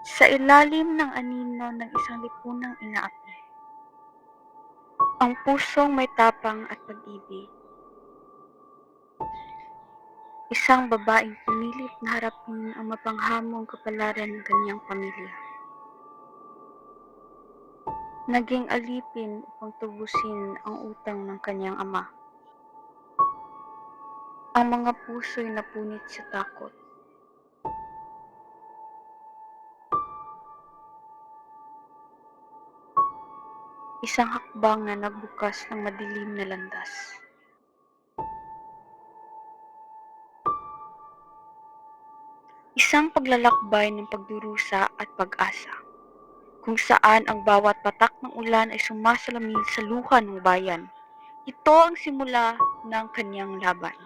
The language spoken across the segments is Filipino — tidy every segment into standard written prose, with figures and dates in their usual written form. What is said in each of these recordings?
Sa ilalim ng anino ng isang lipunang inaapi, ang pusong may tapang at pag-ibig, isang babaeng pumilit na harapin ang mapanghamong kapalaran ng kanyang pamilya. Naging alipin upang tubusin ang utang ng kanyang ama. Ang mga puso'y napunit sa takot. Isang hakbang na nagbukas ng madilim na landas. Isang paglalakbay ng pagdurusa at pag-asa, kung saan ang bawat patak ng ulan ay sumasalamin sa luha ng bayan. Ito ang simula ng kanyang laban.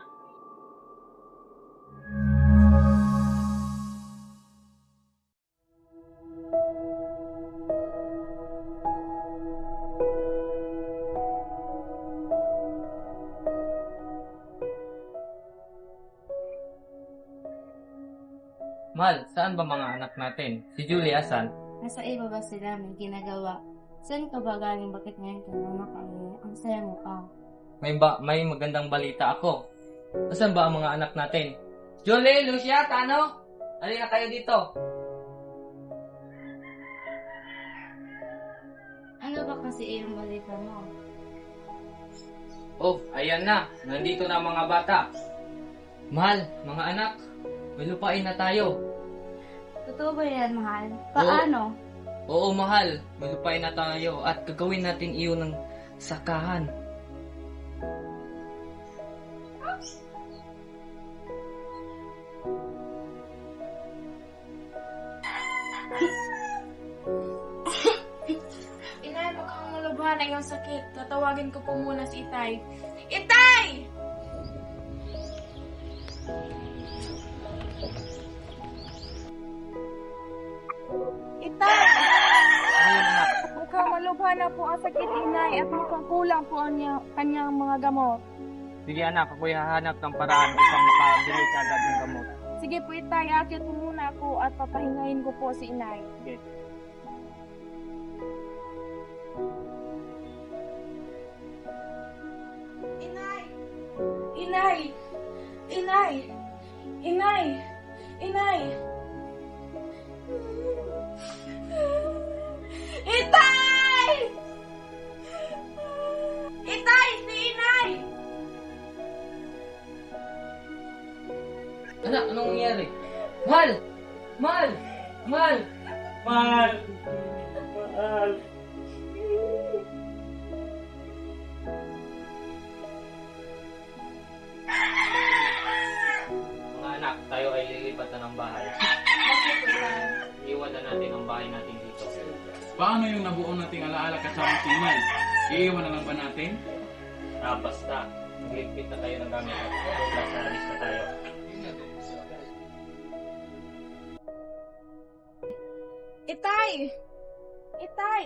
Mahal, saan ba mga anak natin? Si Julie, asan? Nasa iba ba sila may ginagawa? Saan ka ba galing? Bakit ngayon ka namakaiya? Ang saya mo pa. May magandang balita ako. Asan ba ang mga anak natin? Julie, Lucia, Tano? Halina kayo dito. Ano ba kasi iyong balita mo? Oh, ayan na. Nandito na ang mga bata. Mahal, mga anak, may lupain na tayo. Totoo ba yan, mahal? Paano? Oo, mahal. May lupain na tayo at gagawin natin iyon ng sakahan. Inay, huwag kang malubhan ang iyong sakit. Tatawagin ko po muna si Itay. Itay! Itay! Ayun, anak. Mukhang malubhan na po ang sakit ni Inay at mukhang kulang po ang kanyang mga gamot. Sige anak, ako'y hahanap ng paraan upang makabili ka agad ng gamot. Sige po Itay, akit mo muna ako at papahingahin ko po si Inay. Sige. Inay! Inay! Inay! Inay! Inay! Itay! Itay! Si Inay! Anak, anong nangyari? Mahal! Mahal! Mahal! Mahal! Mahal! Mga anak, tayo ay lilipat na ng bahay. Iwan na natin ang bahay natin dito. Paano yung nabuo nating alaala kasama si Inay? Iiwan na lang ba natin? Basta, magligpit na tayo ng gamit at bukas na alis na tayo. Itay! Itay!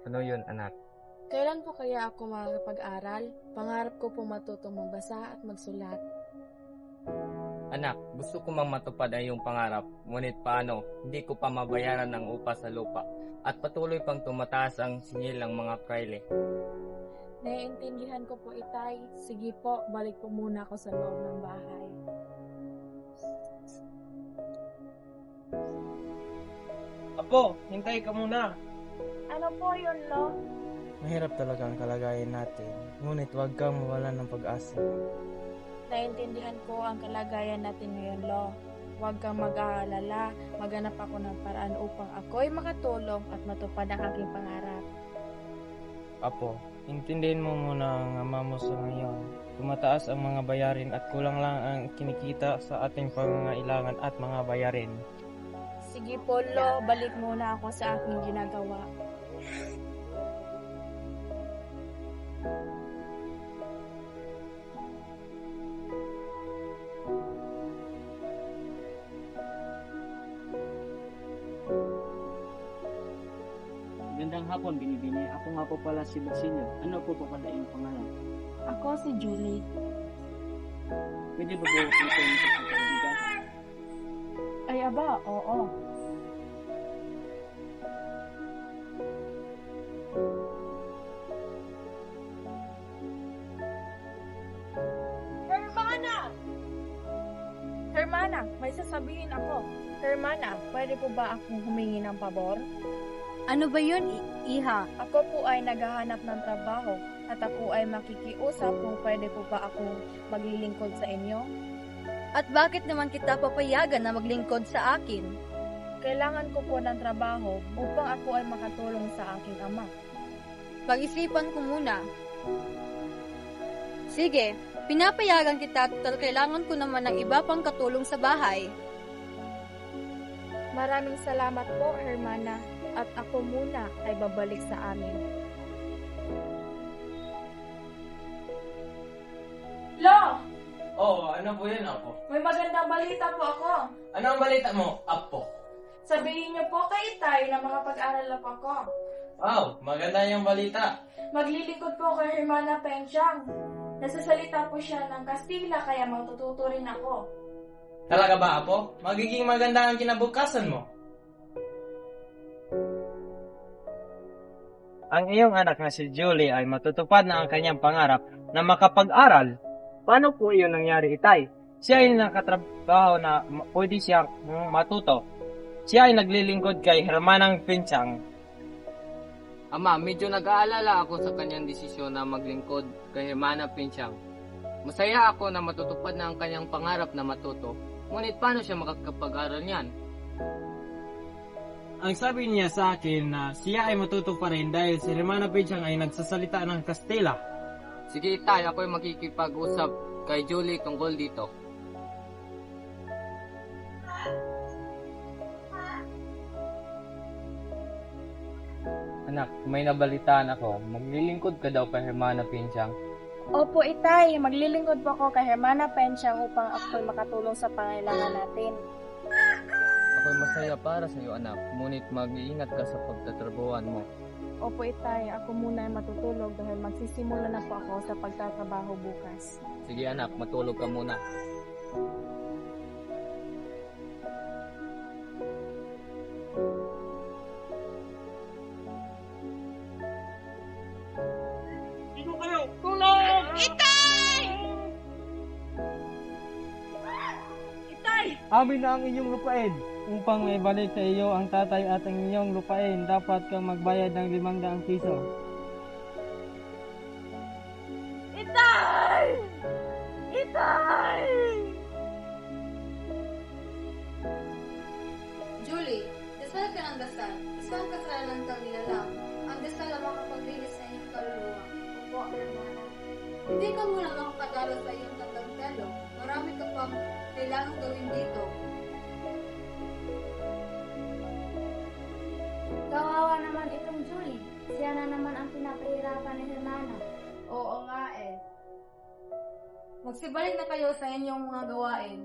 Ano yun, anak? Kailan po kaya ako makakapag-aral? Pangarap ko po matutong magbasa at magsulat. Anak, gusto ko mang matupad ang iyong pangarap, ngunit paano, hindi ko pa mabayaran ng upa sa lupa at patuloy pang tumataas ang singil ng mga praile. Naiintindihan ko po, Itay. Sige po, balik po muna ako sa loob ng bahay. Apo, hintay ka muna. Ano po yun, Lo? Mahirap talaga ang kalagayan natin, ngunit huwag kang mawalan ng pag-asa. Naiintindihan ko ang kalagayan natin ngayon, Lo. Huwag kang mag-aalala. Maghanap ako ng paraan upang ako'y makatulong at matupad ang aking pangarap. Apo, intindihin mo muna ang ama mo sa ngayon. Tumataas ang mga bayarin at kulang lang ang kinikita sa ating pangangailangan at mga bayarin. Sige po, Lo. Balik muna ako sa aking ginagawa. Magandang hapon, Binibini. Ako nga po pala si Basilio. Ano po pala yung pangalan? Ako si Julie. Pwede ba po ito yung kaibigan? Ay aba, oo. may sasabihin ako. Hermana, pwede po ba akong humingi ng pabor? Ano ba yun, Iha? Ako po ay naghahanap ng trabaho at ako ay makikiusap kung pwede po ba akong maglilingkod sa inyo. At bakit naman kita papayagan na maglingkod sa akin? Kailangan ko po ng trabaho upang ako ay makatulong sa aking ama. Pag-isipan ko muna. Sige, pinapayagan kita at kailangan ko naman ng iba pang katulong sa bahay. Maraming salamat po, Hermana, at ako muna ay babalik sa amin. Lo! Oh, ano po yun, Apo? May magandang balita po ako. Ano ang balita mo, Apo? Sabihin niyo po kay Itay na makapag-aral na po ako. Wow, maganda yung balita. Maglilingkod po kay Hermana Penchang. Nasasalita po siya ng Kastila kaya matututo rin ako. Talaga ba, Apo? Magiging maganda ang kinabukasan mo. Ang iyong anak na si Julie ay matutupad na ang kanyang pangarap na makapag-aral. Paano po iyon nangyari, Itay? Siya ay nakatrabaho na pwede siyang matuto. Siya ay naglilingkod kay Hermanang Pinchang. Ama, medyo nag-aalala ako sa kanyang desisyon na maglingkod kay Hermana Pinchang. Masaya ako na matutupad na ang kanyang pangarap na matuto. Ngunit paano siya makakapag-aral niyan? Ang sabi niya sa akin na siya ay matuto pa rin dahil si Hermana Pinchang ay nagsasalita ng Kastila. Sige, Tay, ako'y makikipag-usap kay Julie tungkol dito. Anak, may nabalitaan ako. Maglilingkod ka daw kay Hermana Pinchang. Opo, Itay. Maglilingkod po ako kay Hermana Penchang upang ako'y makatulong sa pangailangan natin. Ako'y masaya para sa iyo, anak. Ngunit mag-iingat ka sa pagtatrabuhan mo. Opo, Itay. Ako muna ay matutulog dahil magsisimula na po ako sa pagtatrabaho bukas. Sige, anak, matulog ka muna. Amin na ang inyong lupain. Upang maibalik sa iyo ang tatay at ang inyong lupain, dapat kang magbayad ng 500 piso. Itay! Itay! Julie, dasal ka ng dasal. Isang kasalanan kang nilalang. Ang dasal ang makapaglinis sa iyong kaluluwa. Opo, Hermana. Hindi ka muna makakadalo sa iyong tatagdalo. Marami ka pang kailangang gawin dito. Kawawa naman itong Julie. Siya na naman ang pinapahirapan ni Hermana. Oo nga eh. Magsibalik na kayo sa inyong mga gawain.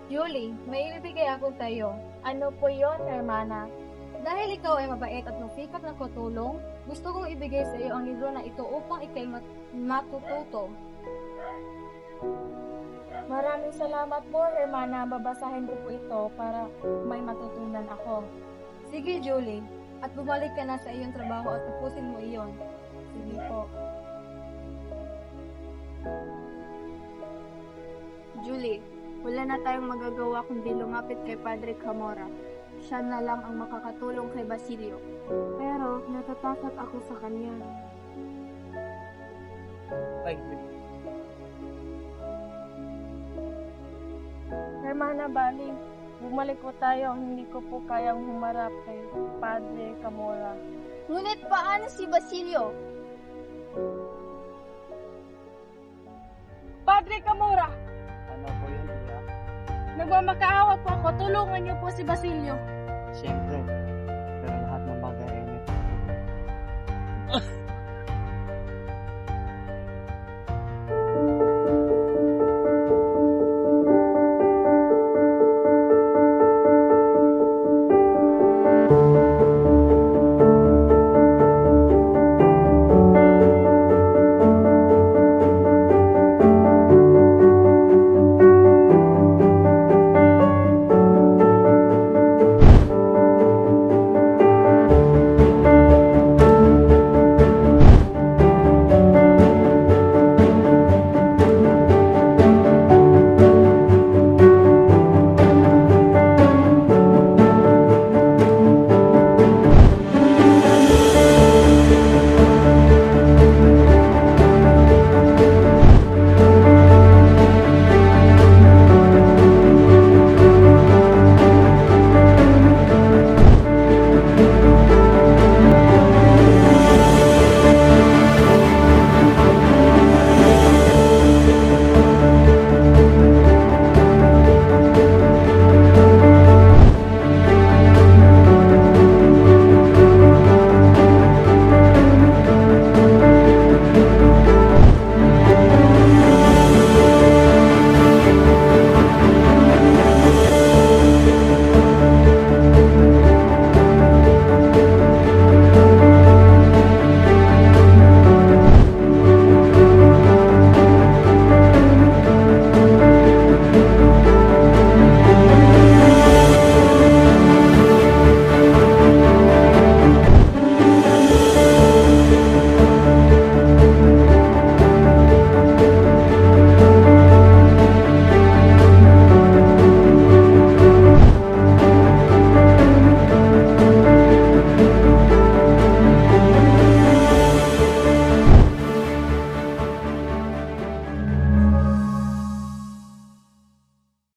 Julie, may ibibigay ako sa iyo. Ano po yon, Hermana? Dahil ikaw ay mabait at masikap na katulong, gusto kong ibigay sa iyo ang libro na ito upang ikay matututo. Maraming salamat po, Hermana. Babasahin ko po ito para may matutunan ako. Sige, Julie, at bumalik ka na sa iyong trabaho at tapusin mo iyon. Sige po. Julie, wala na tayong magagawa kundi lumapit kay Padre Camora. Siya na lang ang makakatulong kay Basilio. Pero natatakot ako sa kanya. Hermana Bali, bumalik po tayo. Hindi ko po kayang humarap kay Padre Camora. Ngunit paano si Basilio? Padre Camora! Ano po yun, Iya? Nagmamakaawa po ako. Tulungan niyo po si Basilio. Siyempre, pero lahat ng bagay ay may